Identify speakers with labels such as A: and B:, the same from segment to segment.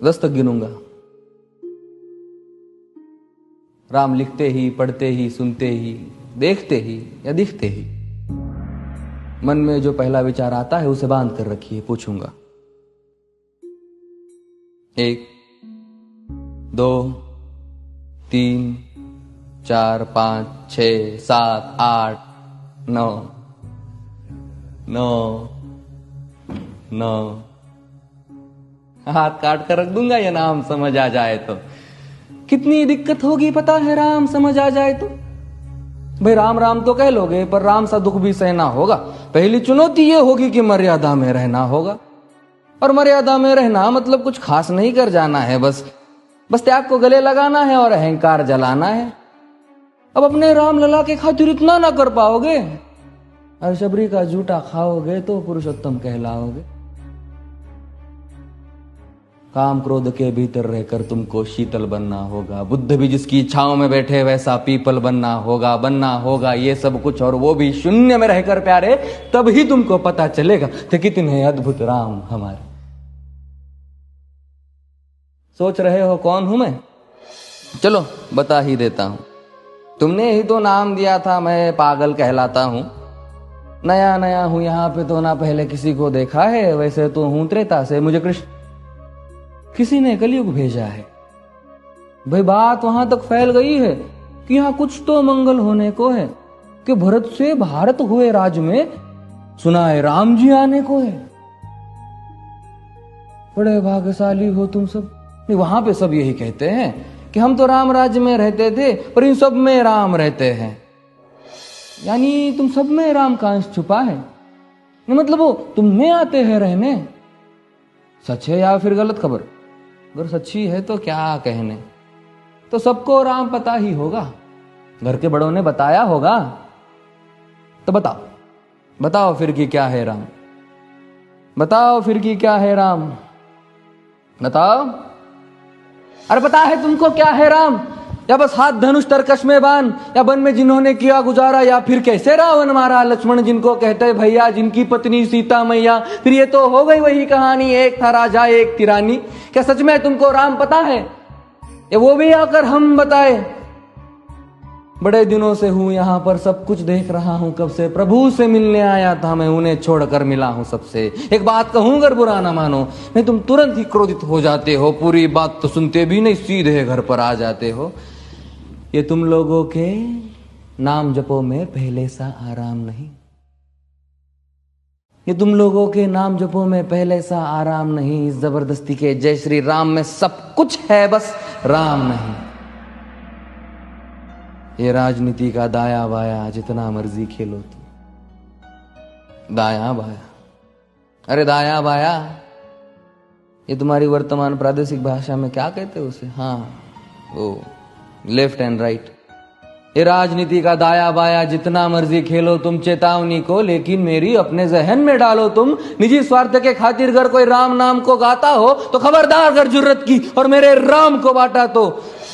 A: 10 तक गिनूंगा। राम लिखते ही, पढ़ते ही, सुनते ही, देखते ही या दिखते ही मन में जो पहला विचार आता है उसे बांध कर रखिए। पूछूंगा 1 2 3 4 5 6 7 8 9 9 9। हाथ काट कर रख दूंगा ये नाम समझ आ जाए तो। कितनी दिक्कत होगी पता है राम समझ आ जाए तो। भाई राम राम तो कह लोगे पर राम सा दुख भी सहना होगा। पहली चुनौती ये होगी कि मर्यादा में रहना होगा। और मर्यादा में रहना मतलब कुछ खास नहीं कर जाना है, बस त्याग को गले लगाना है और अहंकार जलाना है। अब अपने राम लला के खातिर इतना ना कर पाओगे और शबरी का जूठा खाओगे तो पुरुषोत्तम कहलाओगे। काम क्रोध के भीतर रहकर तुमको शीतल बनना होगा। बुद्ध भी जिसकी इच्छाओं में बैठे वैसा पीपल बनना होगा ये सब कुछ, और वो भी शून्य में रहकर प्यारे। तब ही तुमको पता चलेगा कि कितने अद्भुत राम हमारे। सोच रहे हो कौन हूं मैं? चलो बता ही देता हूं। तुमने ही तो नाम दिया था मैं पागल कहलाता हूं। नया नया हूं यहां पे तो ना पहले किसी को देखा है। वैसे तो हूं त्रेता से, मुझे कृष्ण किसी ने कलयुग भेजा है। भाई बात वहां तक फैल गई है कि यहां कुछ तो मंगल होने को है कि भरत से भारत हुए राज में सुना है राम जी आने को है। बड़े भाग्यशाली हो तुम सब। वहां पे सब यही कहते हैं कि हम तो राम राज्य में रहते थे पर इन सब में राम रहते हैं। यानी तुम सब में राम का अंश छुपा है। मतलब वो तुम में आते हैं रहने। सच है या फिर गलत खबर? अगर सच्ची है तो क्या कहने। तो सबको राम पता ही होगा, घर के बड़ों ने बताया होगा। तो बताओ फिर कि क्या है राम। बताओ फिर कि क्या है राम। बताओ। अरे पता है तुमको क्या है राम? या बस हाथ धनुष तरकश में बांध, या वन में जिन्होंने किया गुजारा, या फिर कैसे रावण मारा लक्ष्मण जिनको कहते भैया, जिनकी पत्नी सीता मैया। फिर ये तो हो गई वही कहानी, एक था राजा एक थी रानी। क्या सच में तुमको राम पता है? या वो भी आकर हम बताए? बड़े दिनों से हूं यहां पर, सब कुछ देख रहा हूं कब से। प्रभु से मिलने आया था मैं, उन्हें छोड़कर मिला हूं सबसे। एक बात कहूं अगर बुरा ना मानो, नहीं तुम तुरंत ही क्रोधित हो जाते हो। पूरी बात तो सुनते भी नहीं, सीधे घर पर आ जाते हो। ये तुम लोगों के नाम जपो में पहले सा आराम नहीं। ये तुम लोगों के नाम जपो में पहले सा आराम नहीं। इस जबरदस्ती के जय श्री राम में सब कुछ है, बस राम नहीं। ये राजनीति का दाया बाया जितना मर्जी खेलो तुम। दाया बाया, अरे दाया बाया, ये तुम्हारी वर्तमान प्रादेशिक भाषा में क्या कहते हो उसे? हाँ वो लेफ्ट एंड राइट। ये राजनीति का दाया बाया जितना मर्जी खेलो तुम चेतावनी को, लेकिन मेरी अपने जहन में डालो तुम। निजी स्वार्थ के खातिर अगर कोई राम नाम को गाता हो तो खबरदार अगर जुर्रत की और मेरे राम को बांटा तो।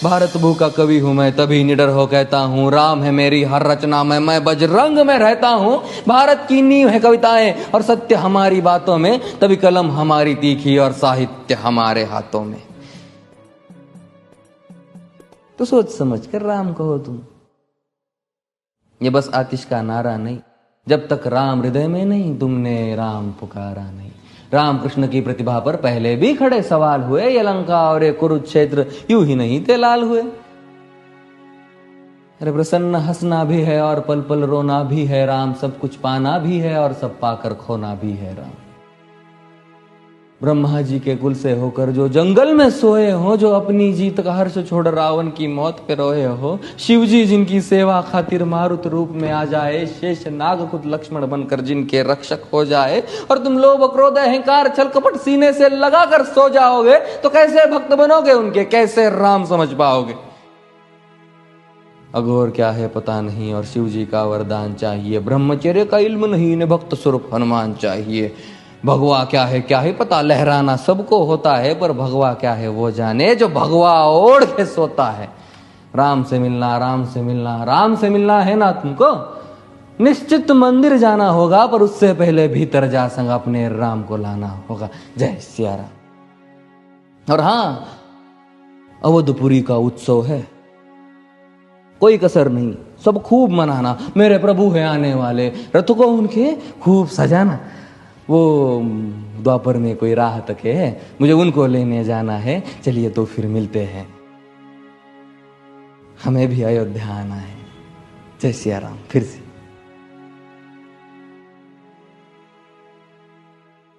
A: भारत भू का कवि हूं मैं, तभी निडर हो कहता हूं राम है मेरी हर रचना में। मैं बजरंग में रहता हूं, भारत की नींव है कविताएं और सत्य हमारी बातों में। तभी कलम हमारी तीखी और साहित्य हमारे हाथों में। तो सोच समझ कर राम कहो तुम। ये बस आतिश का नारा नहीं, जब तक राम हृदय में नहीं तुमने राम पुकारा नहीं। राम कृष्ण की प्रतिभा पर पहले भी खड़े सवाल हुए। ये लंका और ये कुरुक्षेत्र यूं ही नहीं थे लाल हुए। अरे प्रसन्न हंसना भी है और पल पल रोना भी है राम। सब कुछ पाना भी है और सब पाकर खोना भी है राम। ब्रह्मा जी के कुल से होकर जो जंगल में सोए हो, जो अपनी जीत का हर्ष छोड़ रावण की मौत पे रोए हो। शिव जी जिनकी सेवा खातिर मारुत रूप में आ जाए। शेष नाग खुद लक्ष्मण बनकर जिनके रक्षक हो जाए। और तुम लोभ क्रोध अहंकार छल कपट सीने से लगा कर सो जाओगे तो कैसे भक्त बनोगे उनके, कैसे राम समझ पाओगे? अघोर क्या है पता नहीं और शिव जी का वरदान चाहिए। ब्रह्मचर्य का इल्म नहीं, इन्हें भक्त स्वरूप हनुमान चाहिए। भगवा क्या है पता, लहराना सबको होता है पर भगवा क्या है वो जाने जो भगवा ओढ़ के सोता है। राम से मिलना, राम से मिलना, राम से मिलना है ना तुमको? निश्चित मंदिर जाना होगा पर उससे पहले भीतर जा संग अपने राम को लाना होगा। जय सिया राम। और हाँ, अवधपुरी का उत्सव है, कोई कसर नहीं, सब खूब मनाना। मेरे प्रभु है आने वाले, रथ को उनके खूब सजाना। वो द्वापर में कोई राह तक है, मुझे उनको लेने जाना है। चलिए तो फिर मिलते हैं, हमें भी अयोध्या आना है। जय सिया राम। फिर से